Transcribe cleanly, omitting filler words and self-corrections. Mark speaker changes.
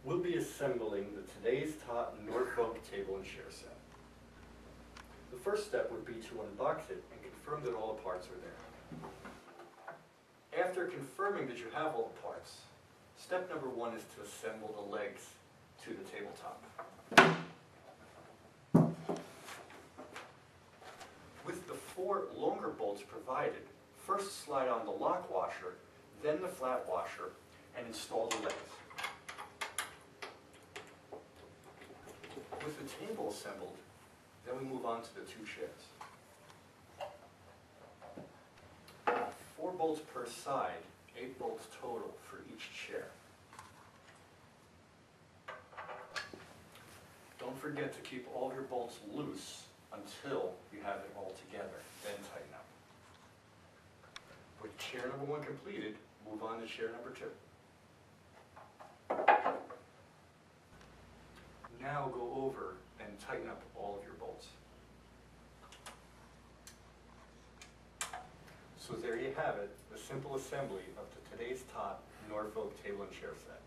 Speaker 1: We'll be assembling the Today's Tot Norfolk table and chair set. The first step would be to unbox it and confirm that all the parts are there. After confirming that you have all the parts, step number 1 is to assemble the legs to the tabletop. With the 4 longer bolts provided, first slide on the lock washer, then the flat washer, and install the legs. With the table assembled, then we move on to the 2 chairs. 4 bolts per side, 8 bolts total for each chair. Don't forget to keep all your bolts loose until you have it all together, then tighten up. With chair number 1 completed, move on to chair number 2. Now go over and tighten up all of your bolts. So there you have it, the simple assembly of the Today's Tot Norfolk table and chair set.